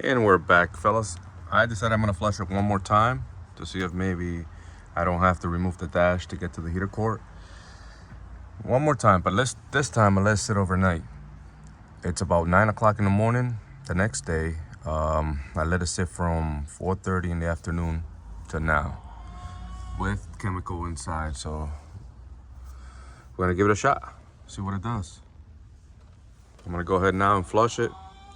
And we're back, fellas. I decided I'm gonna flush it one more time to see if maybe I don't have to remove the dash to get to the heater core. One more time, but this time I let it sit overnight. It's about 9 o'clock in the morning the next day. I let it sit from 4:30 in the afternoon to now with chemical inside. So we're gonna give it a shot, see what it does. I'm gonna go ahead now and flush it,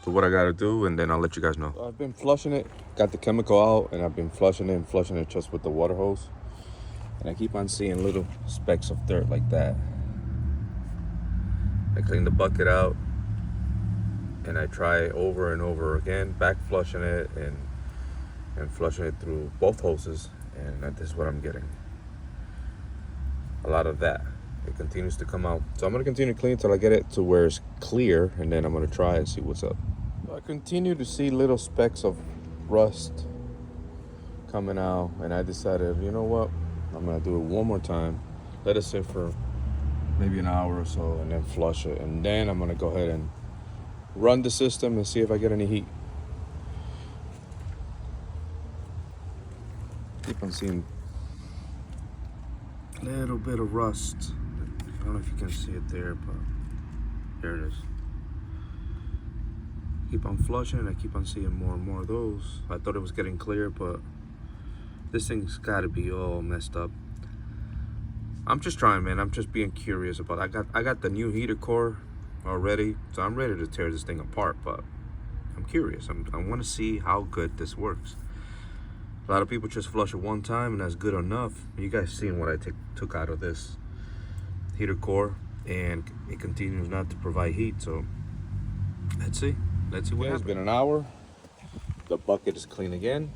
do what I gotta do, and then I'll let you guys know. So I've been flushing it, got the chemical out, and I've been flushing it and flushing it just with the water hose. And I keep on seeing little specks of dirt like that. I clean the bucket out, and I try over and over again, back flushing it and flushing it through both hoses, and this is what I'm getting. A lot of that. It continues to come out. So I'm gonna continue to clean until I get it to where it's clear, and then I'm gonna try and see what's up. I continue to see little specks of rust coming out, and I decided, you know what? I'm gonna do it one more time. Let it sit for maybe an hour or so, and then flush it. And then I'm gonna go ahead and run the system and see if I get any heat. Keep on seeing a little bit of rust. I don't know if you can see it there, but there it is. Keep on flushing, and I keep on seeing more and more of those. I thought it was getting clear, but this thing's gotta be all messed up. I'm just trying, man. I'm just being curious about it. I got the new heater core already, so I'm ready to tear this thing apart, but I'm curious. I want to see how good this works. A lot of people just flush it one time and that's good enough. You guys seen what I took out of this heater core, and it continues not to provide heat. So let's see what happens. It's been an hour. The bucket is clean again.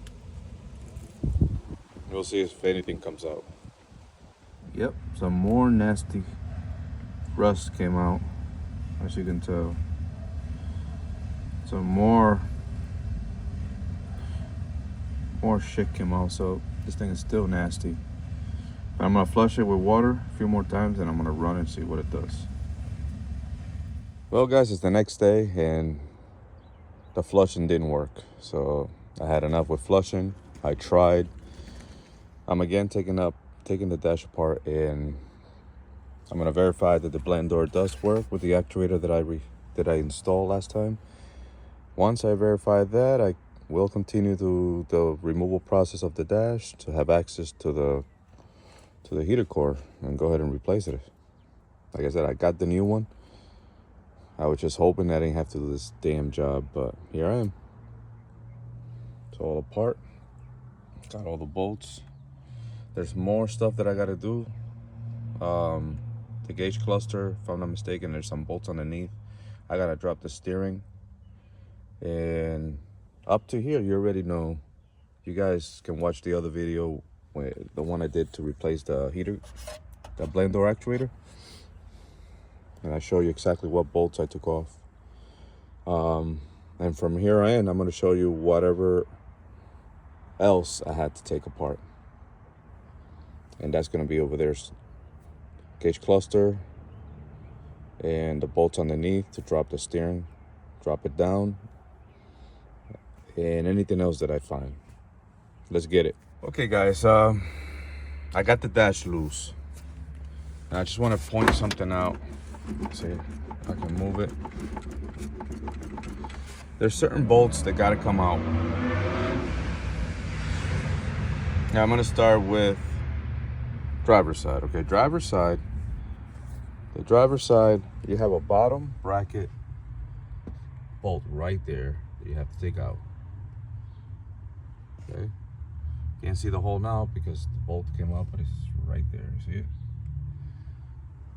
We'll see if anything comes out. Yep, some more nasty rust came out, as you can tell. Some more shit came out, so this thing is still nasty. But I'm gonna flush it with water a few more times, and I'm gonna run and see what it does. Well, guys, it's the next day, and the flushing didn't work. So I had enough with flushing. I tried. I'm again taking the dash apart, and I'm gonna verify that the blend door does work with the actuator that I installed last time. Once I verify that, I will continue the removal process of the dash to have access to the heater core and go ahead and replace it. Like I said, I got the new one. I was just hoping I didn't have to do this damn job, but here I am. It's all apart. Got all the bolts. There's more stuff that I gotta do. The gauge cluster, if I'm not mistaken, there's some bolts underneath. I gotta drop the steering. And up to here, you already know. You guys can watch the other video, the one I did to replace the heater, the blend door actuator. And I show you exactly what bolts I took off. And from here on, I'm gonna show you whatever else I had to take apart. And that's gonna be over there. Gauge cluster and the bolts underneath to drop the steering, drop it down, and anything else that I find. Let's get it. Okay, guys, I got the dash loose. Now I just want to point something out. See if I can move it. There's certain bolts that gotta come out. Now I'm gonna start with driver's side. Okay, driver's side. The driver's side, you have a bottom bracket bolt right there that you have to take out. Okay, can't see the hole now because the bolt came up, but it's right there. See it?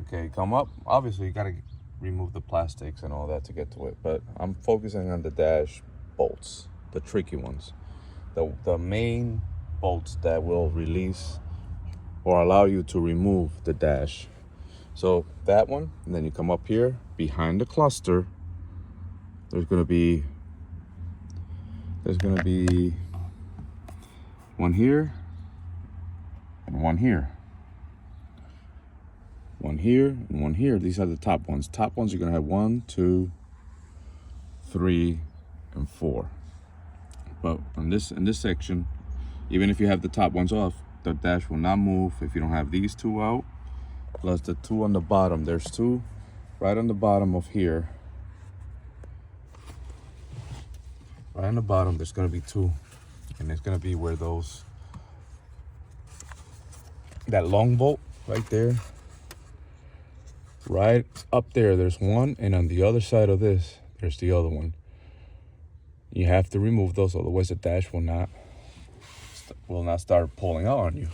Okay, come up. Obviously, you gotta remove the plastics and all that to get to it, but I'm focusing on the dash bolts, the tricky ones, the main bolts that will release or allow you to remove the dash. So that one, and then you come up here behind the cluster. There's gonna be one here and one here. One here and one here. These are the top ones. Top ones, you're gonna have 1, 2, 3, and 4. But in this section, even if you have the top ones off, the dash will not move if you don't have these two out, plus the two on the bottom. There's two right on the bottom of here. Right on the bottom, there's gonna be two. And it's gonna be where that long bolt right there. Right up there, there's one, and on the other side of this, there's the other one. You have to remove those, otherwise the dash will not start pulling out on you.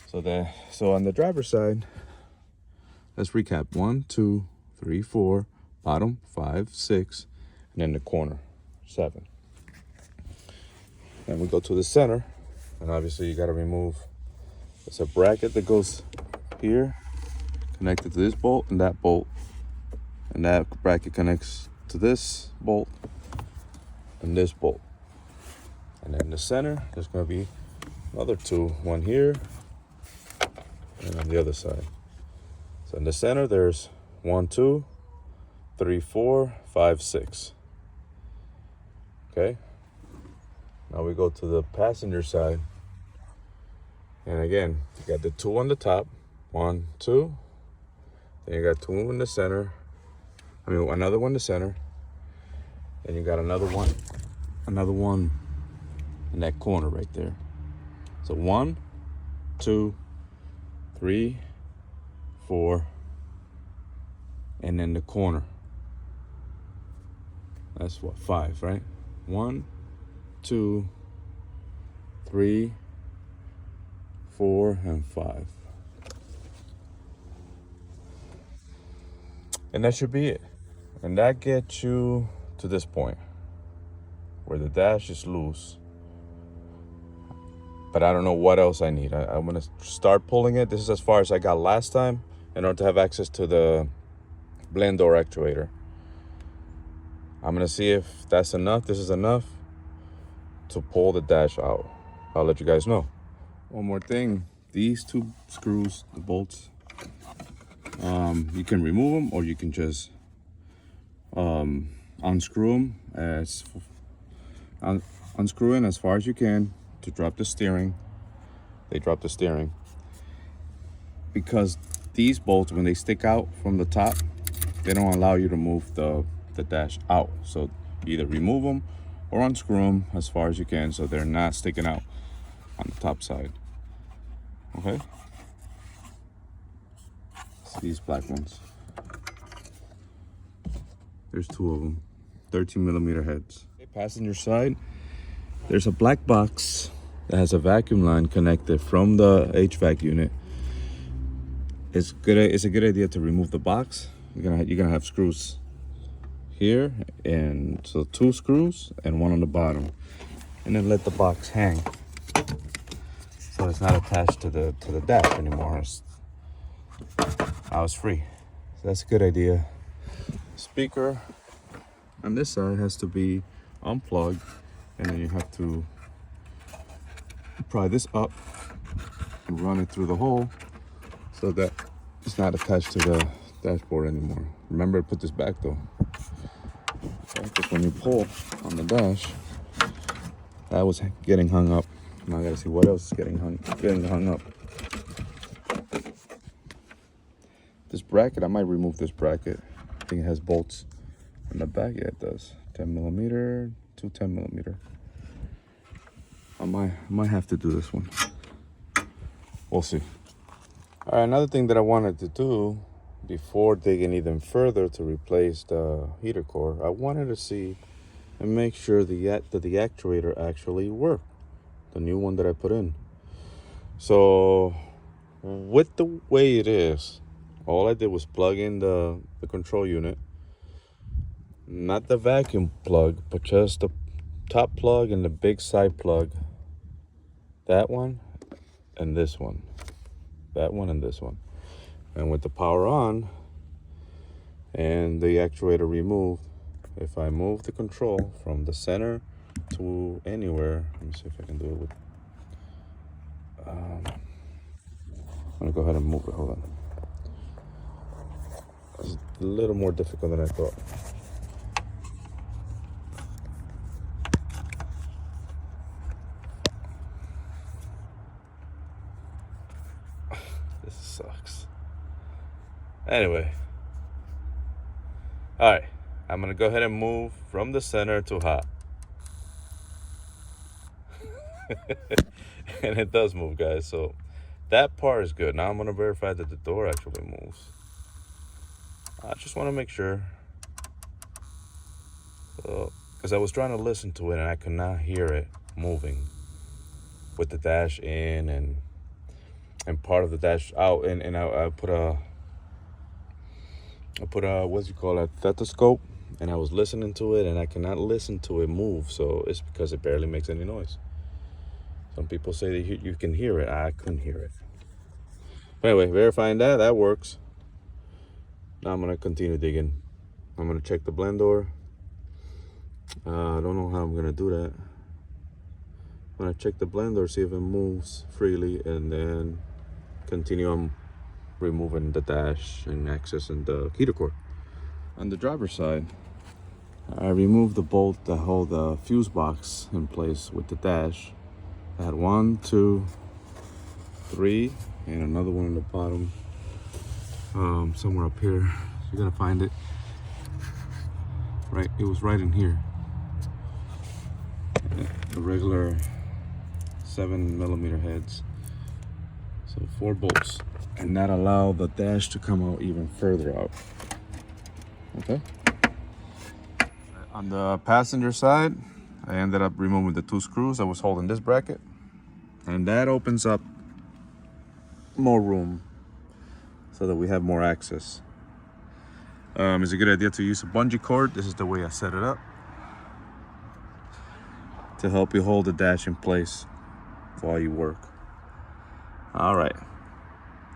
So on the driver's side, let's recap. 1, 2, 3, 4, bottom 5, 6, and then the corner 7. Then we go to the center, and obviously you got to remove. It's a bracket that goes here, connected to this bolt and that bolt, and that bracket connects to this bolt and this bolt. And then in the center, there's going to be another two, one here and on the other side. So in the center, there's 1, 2, 3, 4, 5, 6. Okay. Now we go to the passenger side. And again, you got the two on the top, 1, 2. Then you got two in the center. Another one in the center. Then you got another one in that corner right there. So 1, 2, 3, 4, and then the corner. That's what, 5, right? 1, 2, 3, 4, and 5. And that should be it. And that gets you to this point where the dash is loose. But I don't know what else I need. I'm gonna start pulling it. This is as far as I got last time in order to have access to the blend door actuator. I'm gonna see if that's enough. This is enough to pull the dash out. I'll let you guys know. One more thing, these two screws, the bolts, you can remove them or you can just unscrew them unscrewing as far as you can to drop the steering. They drop the steering because these bolts, when they stick out from the top, they don't allow you to move the dash out. So either remove them or unscrew them as far as you can so they're not sticking out on the top side. Okay, so these black ones, there's two of them, 13mm heads. Passenger side, there's a black box that has a vacuum line connected from the HVAC unit. It's a good idea to remove the box. You're gonna have screws here, and so 2 screws and 1 on the bottom, and then let the box hang so it's not attached to the dash anymore. Now it's free. So that's a good idea. Speaker on this side has to be unplugged, and then you have to pry this up and run it through the hole so that it's not attached to the dashboard anymore. Remember to put this back though, because when you pull on the dash, that was getting hung up. Now I gotta see what else is getting hung up. This bracket, I might remove this bracket. I think it has bolts on the back. Yeah, it does. 10mm, 2 10mm. I might have to do this one. We'll see. All right, another thing that I wanted to do before digging even further to replace the heater core, I wanted to see and make sure that the actuator actually worked, the new one that I put in. So with the way it is, all I did was plug in the control unit, not the vacuum plug, but just the top plug and the big side plug. That one and this one. That one and this one. And with the power on and the actuator removed, if I move the control from the center to anywhere, let me see if I can do it with, I'm gonna go ahead and move it, hold on. It's a little more difficult than I thought. sucks. Anyway. Alright. I'm going to go ahead and move from the center to hot. And it does move, guys. So that part is good. Now I'm going to verify that the door actually moves. I just want to make sure. Because I was trying to listen to it and I could not hear it moving with the dash in and part of the dash out. And I put a what's it called, a stethoscope, and I was listening to it and I cannot listen to it move. So it's because it barely makes any noise. Some people say that you can hear it. I couldn't hear it. But anyway, verifying that works. Now I'm gonna continue digging. I'm gonna check the blend door. I don't know how I'm gonna do that. I'm gonna check the blend door, see if it moves freely, and then continue on removing the dash and accessing the heater core. On the driver's side, I removed the bolt that hold the fuse box in place with the dash. I had 1, 2, 3, and another one on the bottom, somewhere up here. You're gonna find it. Right, it was right in here. The regular 7mm heads. So 4 bolts, and that allowed the dash to come out even further out. Okay. On the passenger side, I ended up removing the 2 screws that was holding this bracket, and that opens up more room so that we have more access. It's a good idea to use a bungee cord. This is the way I set it up to help you hold the dash in place while you work. All right,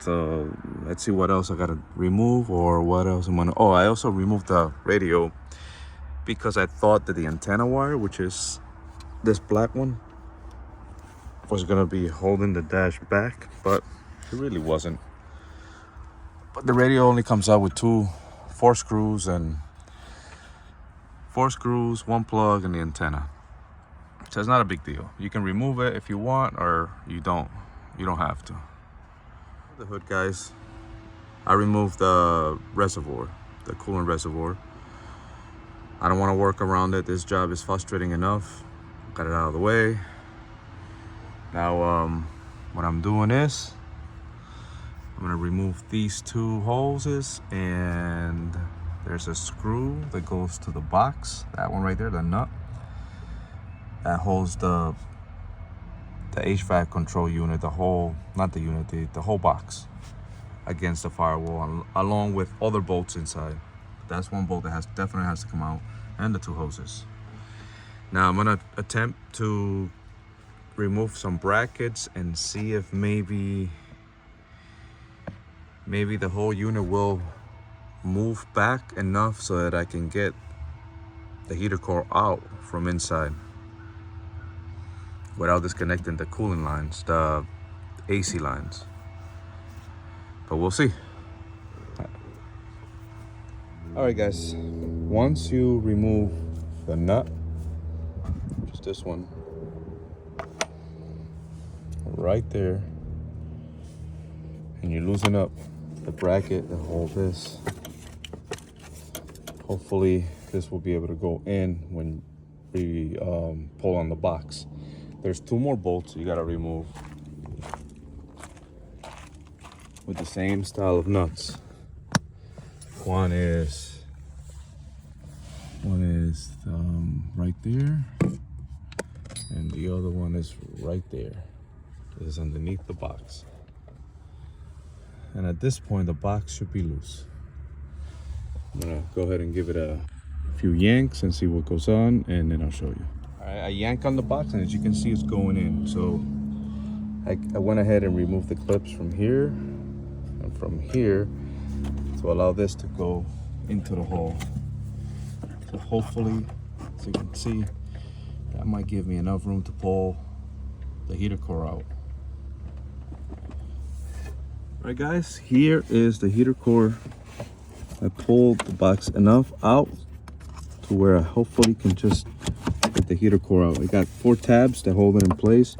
so let's see what else I gotta remove, or what else I'm gonna. Oh, I also removed the radio because I thought that the antenna wire, which is this black one, was gonna be holding the dash back, but it really wasn't. But the radio only comes out with 4 screws, 1 plug, and the antenna. So it's not a big deal. You can remove it if you want, or you don't. You don't have to. The hood, guys, I removed the reservoir, the coolant reservoir. I don't want to work around it. This job is frustrating enough. Got it out of the way. Now, what I'm doing is I'm gonna remove these 2 hoses, and there's a screw that goes to the box. That one right there, the nut that holds the HVAC control unit, the whole box against the firewall, along with other bolts inside. That's one bolt that definitely has to come out, and the 2 hoses. Now I'm gonna attempt to remove some brackets and see if maybe the whole unit will move back enough so that I can get the heater core out from inside without disconnecting the cooling lines, the AC lines. But we'll see. All right, guys, once you remove the nut, just this one right there, and you loosen up the bracket that holds this, hopefully this will be able to go in when we pull on the box. There's 2 more bolts you gotta remove with the same style of nuts. One is right there, and the other one is right there. This is underneath the box. And at this point, the box should be loose. I'm gonna go ahead and give it a few yanks and see what goes on, and then I'll show you. All right, I yank on the box, and as you can see, it's going in. So I went ahead and removed the clips from here and from here to allow this to go into the hole. So hopefully, as you can see, that might give me enough room to pull the heater core out. All right, guys, here is the heater core. I pulled the box enough out to where I hopefully can just get the heater core out. I got 4 tabs that hold it in place.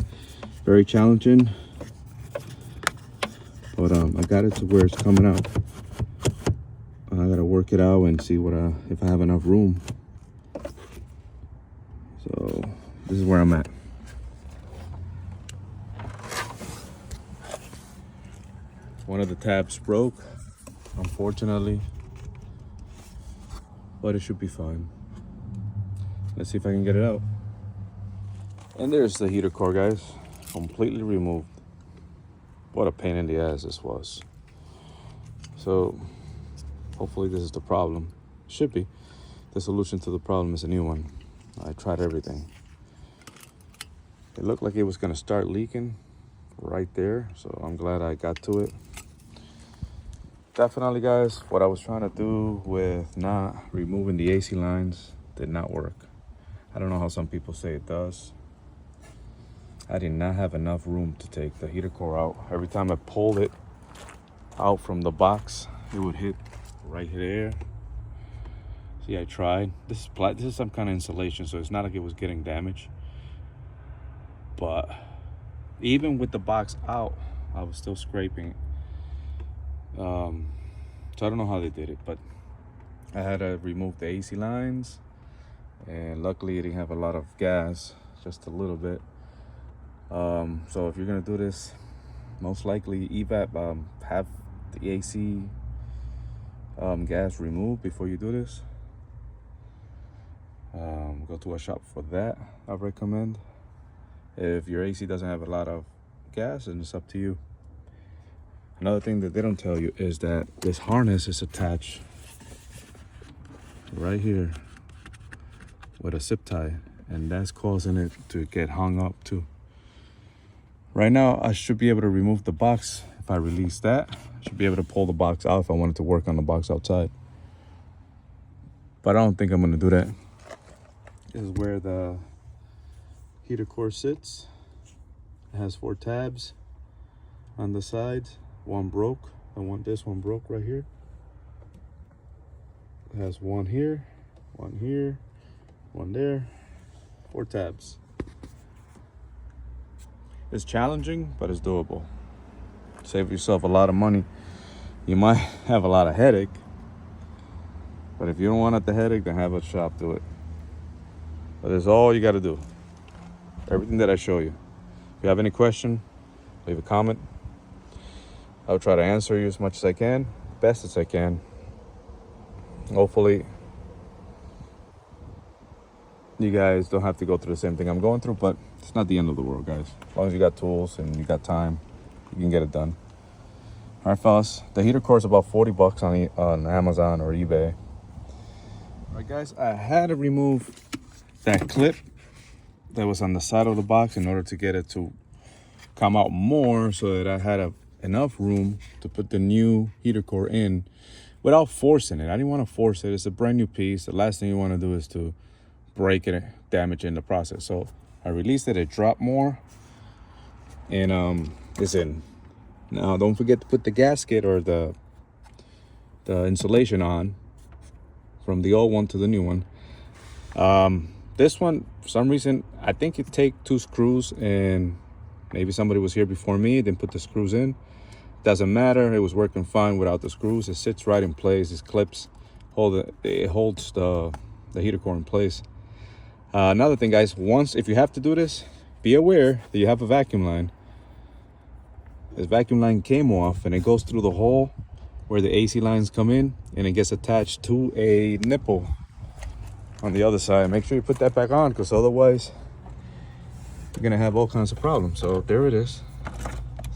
Very challenging, But I got it to where it's coming out. I gotta work it out and see if I have enough room. So this is where I'm at. One of the tabs broke, unfortunately, but it should be fine. Let's see if I can get it out. And there's the heater core, guys, completely removed. What a pain in the ass this was. So hopefully this is the problem. Should be. The solution to the problem is a new one. I tried everything. It looked like it was gonna start leaking right there, so I'm glad I got to it. Definitely, guys, what I was trying to do with not removing the AC lines did not work. I don't know how some people say it does. I did not have enough room to take the heater core out. Every time I pulled it out from the box, it would hit right there. See, I tried. This is some kind of insulation, so it's not like it was getting damaged. But even with the box out, I was still scraping. So I don't know how they did it, but I had to remove the AC lines, and luckily it didn't have a lot of gas, just a little bit. So if you're gonna do this, most likely evap, have the AC gas removed before you do this. Go to a shop for that, I recommend. If your AC doesn't have a lot of gas, then it's up to you. Another thing that they don't tell you is that this harness is attached right here with a zip tie, and that's causing it to get hung up too. Right now, I should be able to remove the box. If I release that, I should be able to pull the box out if I wanted to work on the box outside. But I don't think I'm gonna do that. This is where the heater core sits. It has 4 tabs on the sides. One broke, this one broke right here. It has one here, one there, 4 tabs. It's challenging, but it's doable. Save yourself a lot of money. You might have a lot of headache, but if you don't want the headache, then have a shop do it. But that's all you gotta do. Everything that I show you. If you have any question, leave a comment. I'll try to answer you as much as I can, best as I can. Hopefully, you guys don't have to go through the same thing I'm going through, but it's not the end of the world, guys. As long as you got tools and you got time, you can get it done. All right, fellas, the heater core is about 40 bucks on Amazon or eBay. All right, guys, I had to remove that clip that was on the side of the box in order to get it to come out more, so that I had enough room to put the new heater core in without forcing it. I didn't want to force it. It's a brand new piece. The last thing you want to do is to break it, damage it in the process. So I released it, it dropped more, and it's in. Now don't forget to put the gasket or the insulation on from the old one to the new one. This one, for some reason, I think it takes 2 screws, and maybe somebody was here before me, then put the screws in. Doesn't matter, it was working fine without the screws. It sits right in place. These clips it holds the heater core in place. Another thing, guys, if you have to do this, be aware that you have a vacuum line. This vacuum line came off, and it goes through the hole where the AC lines come in, and it gets attached to a nipple on the other side. Make sure you put that back on, because otherwise you're gonna have all kinds of problems. So there it is.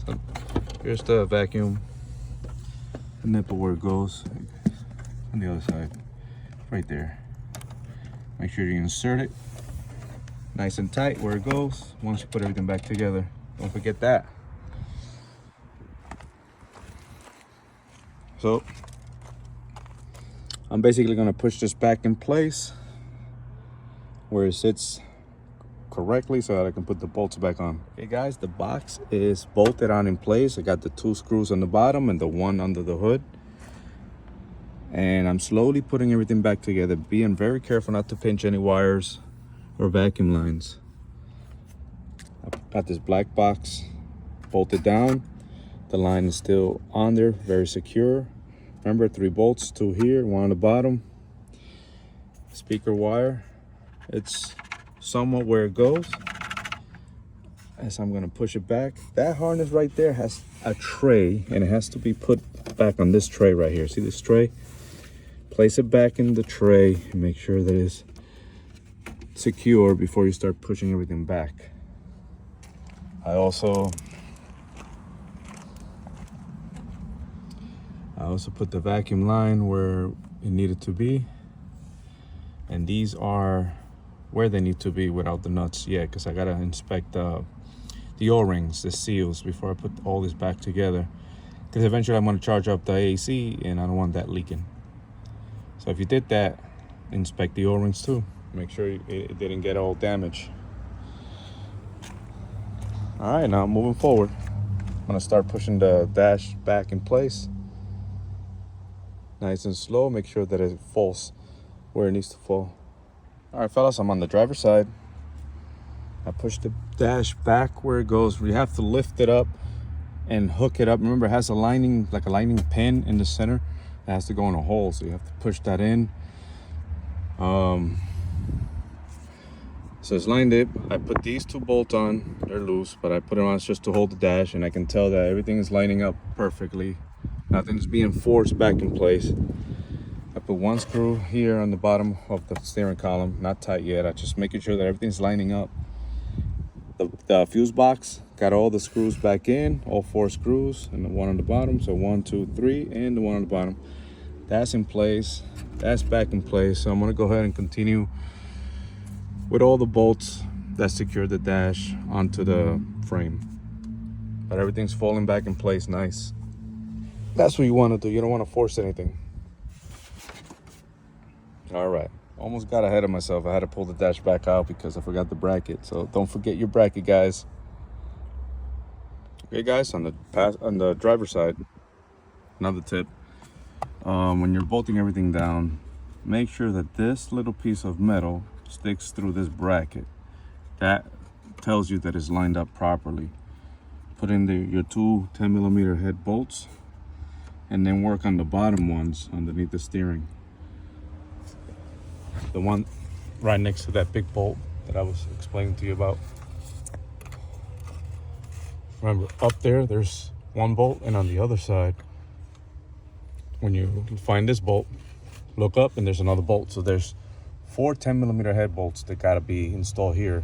So here's the vacuum, the nipple where it goes on the other side, right there. Make sure you insert it nice and tight where it goes once you put everything back together. Don't forget that. So I'm basically gonna push this back in place where it sits correctly so that I can put the bolts back on. Okay, guys, the box is bolted on in place. I got the 2 screws on the bottom and the 1 under the hood. And I'm slowly putting everything back together, being very careful not to pinch any wires or vacuum lines. I've got this black box bolted down. The line is still on there, very secure. Remember, 3 bolts, 2 here, 1 on the bottom. Speaker wire, it's somewhat where it goes. As I'm gonna push it back, that harness right there has a tray, and it has to be put back on this tray right here. See this tray? Place it back in the tray and make sure that it's secure before you start pushing everything back. I also put the vacuum line where it needed to be, and these are where they need to be without the nuts yet, because I gotta inspect the O-rings, the seals, before I put all this back together, because eventually I'm going to charge up the AC and I don't want that leaking. So if you did that, inspect the O-rings too, make sure it didn't get all damaged. All right, now moving forward, I'm going to start pushing the dash back in place nice and slow. Make sure that it falls where it needs to fall. All right, fellas, I'm on the driver's side. I push the dash back where it goes. You have to lift it up and hook it up. Remember, it has a lining, like a lining pin in the center. It has to go in a hole, so you have to push that in. So it's lined up. I put these 2 bolts on. They're loose, but I put them on just to hold the dash, and I can tell that everything is lining up perfectly. Nothing's being forced back in place. I put 1 screw here on the bottom of the steering column, not tight yet. I'm just making sure that everything's lining up. The fuse box got all the screws back in, all 4 screws, and the 1 on the bottom. So 1, 2, 3, and the 1 on the bottom. That's in place. That's back in place. So I'm gonna go ahead and continue with all the bolts that secure the dash onto the frame. But everything's falling back in place nice. That's what you want to do. You don't want to force anything. All right. Almost got ahead of myself. I had to pull the dash back out because I forgot the bracket. So don't forget your bracket, guys. Okay, guys, on the driver's side, another tip. When you're bolting everything down, make sure that this little piece of metal sticks through this bracket. That tells you that it's lined up properly. Put in your 2 10mm head bolts, and then work on the bottom ones underneath the steering. The one right next to that big bolt that I was explaining to you about. Remember, up there's 1 bolt, and on the other side, when you find this bolt, look up and there's another bolt. So there's 4 10mm head bolts that gotta be installed here.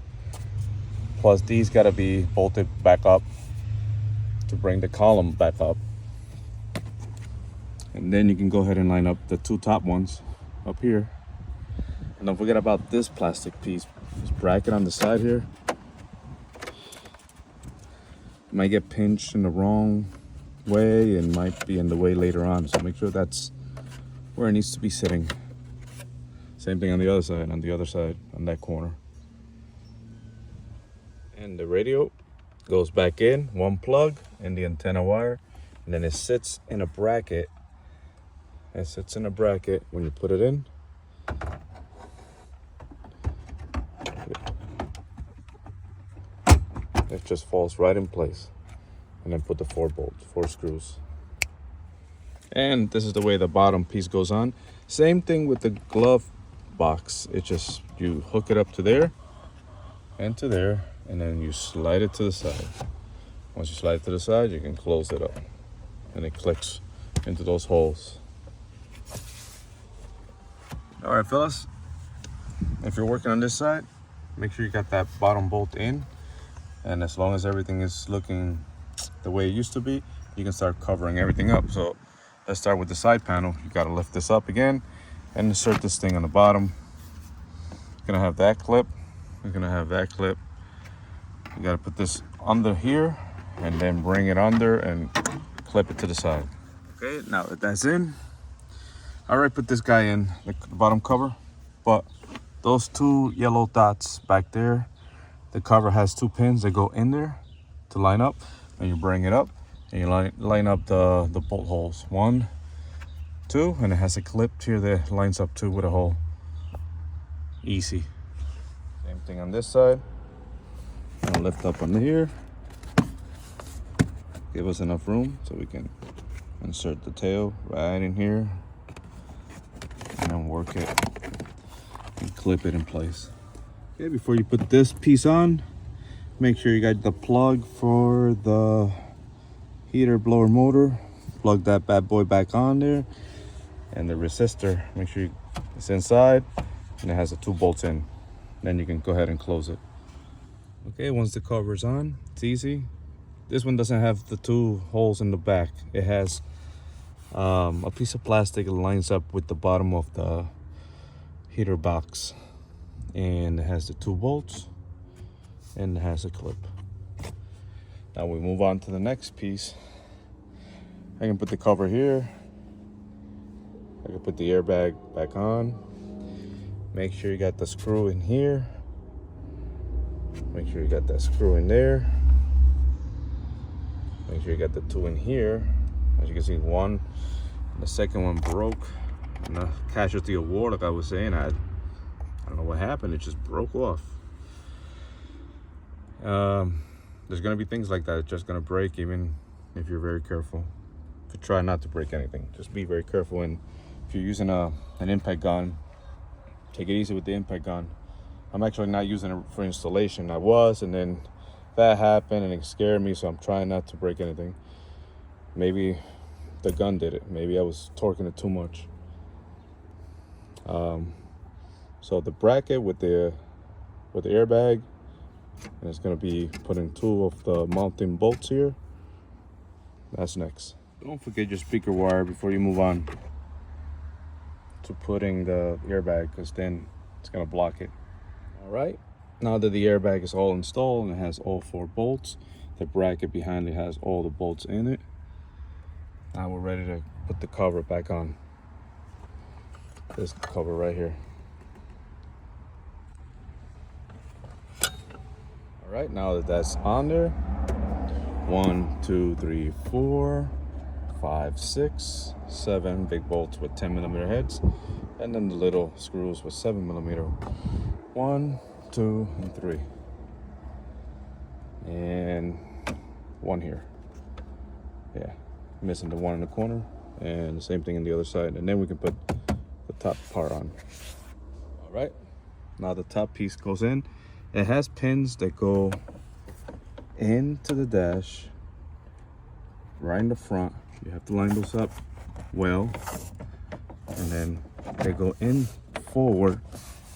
Plus these gotta be bolted back up to bring the column back up. And then you can go ahead and line up the 2 top ones up here. And don't forget about this plastic piece, this bracket on the side here. It might get pinched in the wrong way and might be in the way later on. So make sure that's where it needs to be sitting. Same thing on the other side, on that corner. And the radio goes back in, 1 plug and the antenna wire. And then it sits in a bracket. It sits in a bracket when you put it in. It just falls right in place. And then put the 4 bolts, 4 screws. And this is the way the bottom piece goes on. Same thing with the glove box. It just, you hook it up to there and to there, and then you slide it to the side. Once you slide it to the side, you can close it up. And it clicks into those holes. All right, fellas. If you're working on this side, make sure you got that bottom bolt in. And as long as everything is looking the way it used to be, you can start covering everything up. So let's start with the side panel. You got to lift this up again and insert this thing on the bottom. You're gonna have that clip. You're gonna have that clip. You got to put this under here and then bring it under and clip it to the side. Okay, now that that's in, I already put this guy in, the bottom cover, but those 2 yellow dots back there, the cover has 2 pins that go in there to line up, and you bring it up and you line up the bolt holes. 1, 2, and it has a clip here that lines up 2 with a hole. Easy. Same thing on this side. I'll lift up on here. give us enough room so we can insert the tail right in here and then work it and clip it in place. Okay, before you put this piece on, make sure you got the plug for the heater blower motor. Plug that bad boy back on there, and the resistor, make sure it's inside and it has the 2 bolts in. Then you can go ahead and close it. Okay, once the cover's on, it's easy. This one doesn't have the 2 holes in the back. It has a piece of plastic that lines up with the bottom of the heater box, and it has the 2 bolts and it has a clip. Now we move on to the next piece. I can put the cover here. I can put the airbag back on. Make sure you got the screw in here. Make sure you got that screw in there. Make sure you got the 2 in here. As you can see, one, the second one broke. And the casualty of war, like I was saying, I don't know what happened. It just broke off. There's gonna be things like that. It's just gonna break, even if you're very careful. To try not to break anything, just be very careful. And if you're using an impact gun, take it easy with the impact gun. I'm actually not using it for installation. I was, and then that happened and it scared me, so I'm trying not to break anything. Maybe the gun did it. Maybe I was torquing it too much. So the bracket with the airbag, and it's gonna be putting 2 of the mounting bolts here. That's next. Don't forget your speaker wire before you move on to putting the airbag, because then it's gonna block it. All right, now that the airbag is all installed and it has all 4 bolts, the bracket behind it has all the bolts in it. Now we're ready to put the cover back on. This cover right here. All right, now that that's on there, 1, 2, 3, 4, 5, 6, 7 big bolts with 10mm heads, and then the little screws with 7mm. 1, 2, and 3, and 1 here. Yeah, missing the 1 in the corner, and the same thing in the other side. And then we can put the top part on. All right, now the top piece goes in. It has pins that go into the dash right in the front. You have to line those up well, and then they go in forward.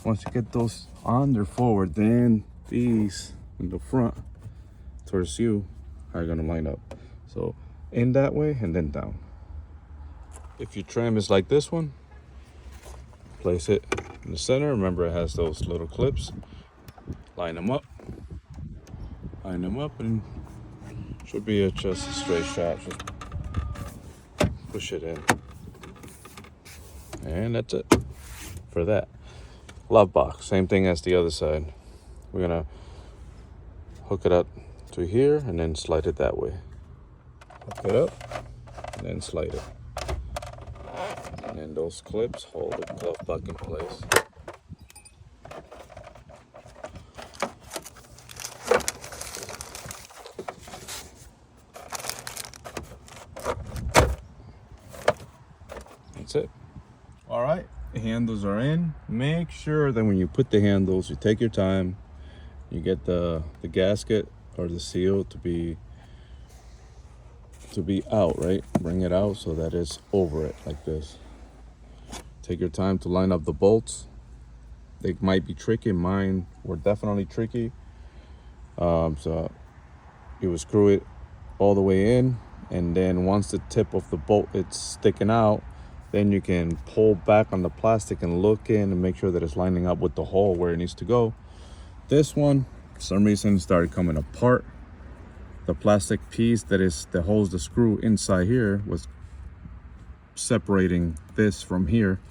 Once you get those on there forward, then these in the front towards you are gonna line up. So in that way and then down. If your tram is like this one, place it in the center. Remember, it has those little clips. Line them up, and should be just a straight shot. Just push it in, and that's it for that. Glove box, same thing as the other side. We're gonna hook it up to here and then slide it that way. Hook it up and then slide it, and then those clips hold the glove box in place. That's it. All right, the handles are in. Make sure that when you put the handles, you take your time. You get the gasket or the seal to be out, right? Bring it out so that it's over it like this. Take your time to line up the bolts. They might be tricky. Mine were definitely tricky. So you would screw it all the way in, and then once the tip of the bolt it's sticking out, then you can pull back on the plastic and look in and make sure that it's lining up with the hole where it needs to go. This one, for some reason, started coming apart. The plastic piece that holds the screw inside here was separating this from here,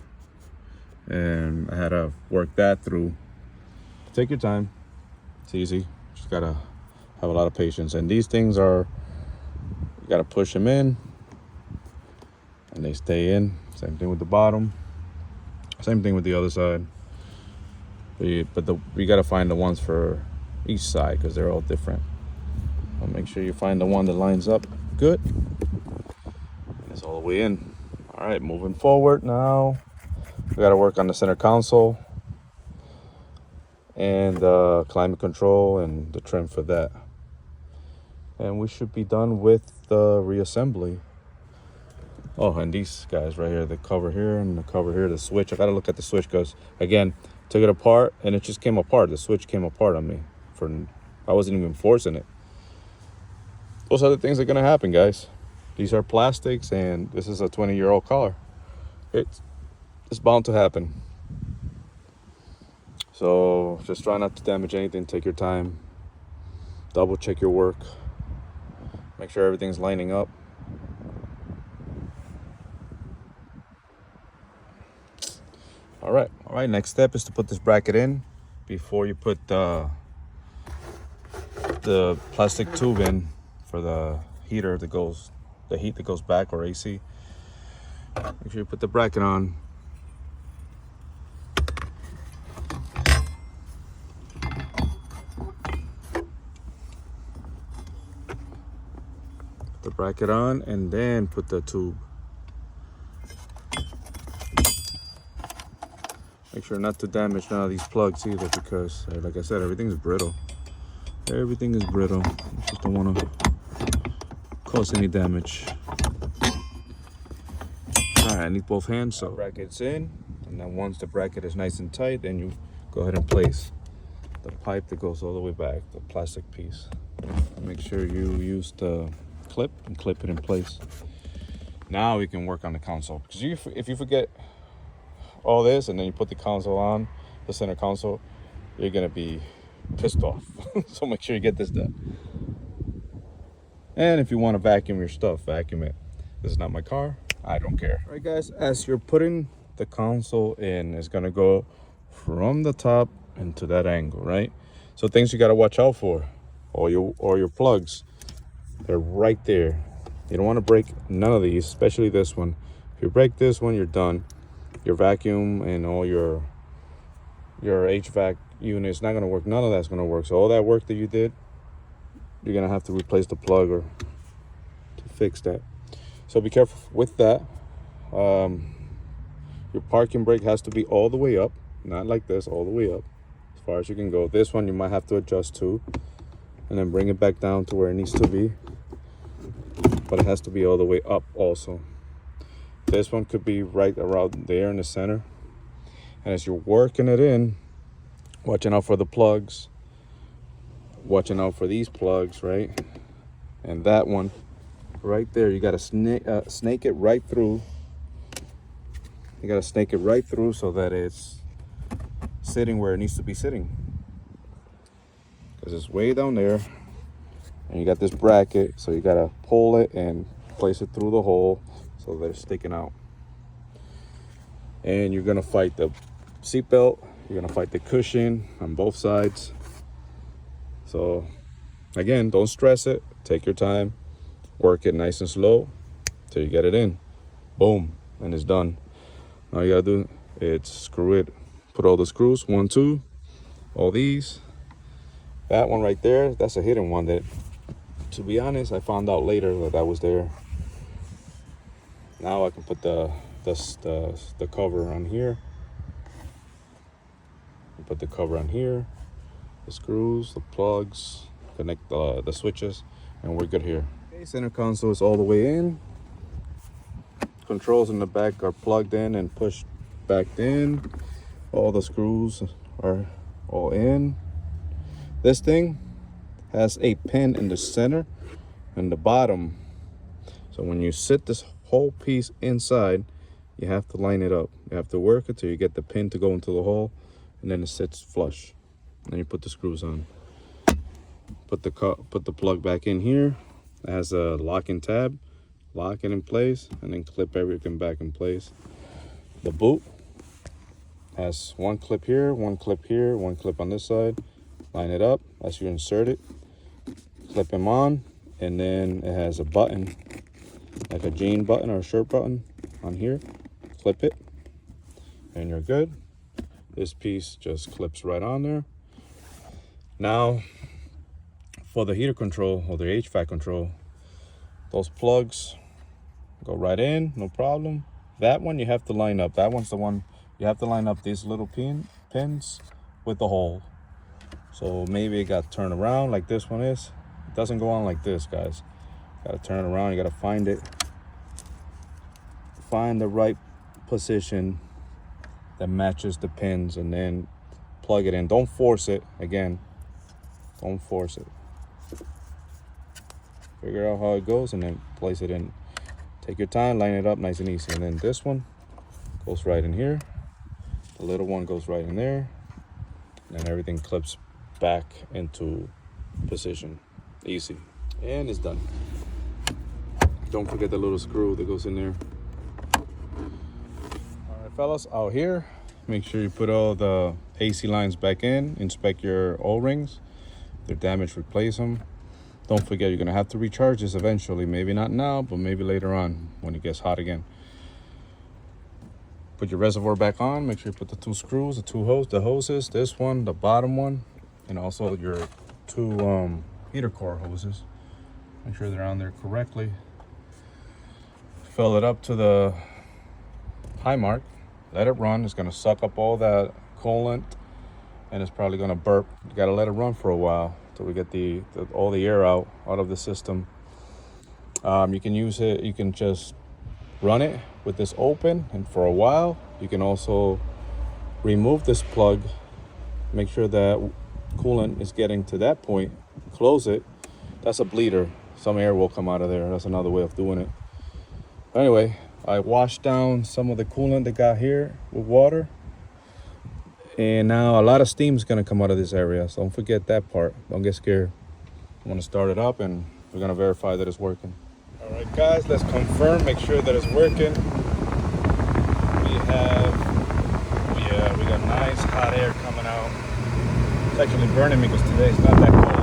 and I had to work that through. Take your time. It's easy. Just gotta have a lot of patience. And these things you gotta push them in, and they stay in. Same thing with the bottom. Same thing with the other side. But we gotta find the ones for each side because they're all different. Make sure you find the one that lines up good. It's all the way in. All right, moving forward now. We got to work on the center console and the climate control and the trim for that. And we should be done with the reassembly. Oh, and these guys right here, the cover here and the cover here, the switch. I got to look at the switch because, again, took it apart and it just came apart. The switch came apart on me. I wasn't even forcing it. Those are the things that are going to happen, guys. These are plastics, and this is a 20-year-old car. It's bound to happen. So just try not to damage anything. Take your time. Double check your work. Make sure everything's lining up. All right, next step is to put this bracket in before you put the plastic tube in for the heater that goes, the heat that goes back, or AC. Make sure you put the bracket on. Put the bracket on and then put the tube. Make sure not to damage none of these plugs either, because like I said, everything's brittle. Everything is brittle. You just don't want to cause any damage. All right, I need both hands, so bracket's in, and then once the bracket is nice and tight, then you go ahead and place the pipe that goes all the way back, the plastic piece. Make sure you use the clip and clip it in place. Now we can work on the console, because if you forget all this and then you put the console on, the center console, you're gonna be pissed off. So make sure you get this done. And if you want to vacuum your stuff, vacuum it. This is not my car, I don't care. All right, guys, as you're putting the console in, it's gonna go from the top into that angle, right? So things you gotta watch out for, all your plugs, they're right there. You don't want to break none of these, especially this one. If you break this one, you're done. Your vacuum and all your HVAC unit is not going to work. None of that's going to work. So all that work that you did, you're going to have to replace the plug or to fix that. So be careful with that. Your parking brake has to be all the way up, not like this, all the way up as far as you can go. This one you might have to adjust to and then bring it back down to where it needs to be, but it has to be all the way up also. This one could be right around there in the center. And as you're working it in, watching out for the plugs, watching out for these plugs, right? And that one right there, you got to snake it right through. You got to snake it right through so that it's sitting where it needs to be sitting. Because it's way down there. And you got this bracket, so you got to pull it and place it through the hole so that it's sticking out. And you're gonna fight the seatbelt, you're gonna fight the cushion on both sides. So again, don't stress it, take your time, work it nice and slow till you get it in. Boom, and it's done. All you gotta do is screw it, put all the screws, 1, 2, all these. That one right there, that's a hidden one that, to be honest, I found out later that was there. Now I can put the cover on here. Put the cover on here, the screws, the plugs, connect the switches, and we're good here. Okay, center console is all the way in. Controls in the back are plugged in and pushed back in. All the screws are all in. This thing has a pin in the center and the bottom. So when you sit this whole piece inside, you have to line it up. You have to work it till you get the pin to go into the hole, and then it sits flush. Then you put the screws on. Put the plug back in here. It has a locking tab. Lock it in place, and then clip everything back in place. The boot has one clip here, one clip here, one clip on this side. Line it up as you insert it. Clip them on, and then it has a button, like a jean button or a shirt button on here. Clip it, and you're good. This piece just clips right on there. Now, for the heater control or the HVAC control, Those plugs go right in, no problem. That one you have to line up. That one's the one you have to line up, these little pins with the hole. So maybe it got turned around like this one is. It doesn't go on like this, guys. Gotta turn it around. You gotta find it. Find the right position that matches the pins and then plug it in. Don't force it. Again, don't force it. Figure out how it goes and then place it in. Take your time, line it up nice and easy. And then this one goes right in here. The little one goes right in there. And then everything clips back into position. Easy. And it's done. Don't forget the little screw that goes in there. All right, fellas, out here, make sure you put all the AC lines back in. Inspect your O-rings. If they're damaged, replace them. Don't forget, you're gonna have to recharge this eventually. Maybe not now, but maybe later on when it gets hot again. Put your reservoir back on. Make sure you put the 2 screws, the hoses, this one, the bottom one, and also your 2 heater core hoses. Make sure they're on there correctly. Fill it up to the high mark. Let it run. It's gonna suck up all that coolant, and it's probably gonna burp. You gotta let it run for a while till we get all the air out of the system. You can use it. You can just run it with this open, and for a while you can also remove this plug. Make sure that coolant is getting to that point. Close it. That's a bleeder. Some air will come out of there. That's another way of doing it. Anyway, I washed down some of the coolant that got here with water, and now a lot of steam is going to come out of this area, so don't forget that part. Don't get scared. I'm going to start it up and we're going to verify that it's working. All right, guys, let's confirm, make sure that it's working. We got nice hot air coming out. It's actually burning me because today it's not that cold.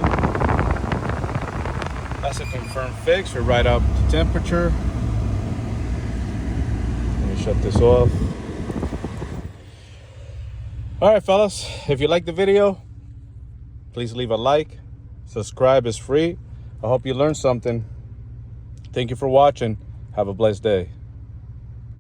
That's a confirmed fix. We're right up to temperature. Shut this off. All right, fellas, if you like the video, please leave a like. Subscribe is free. I hope you learned something. Thank you for watching. Have a blessed day.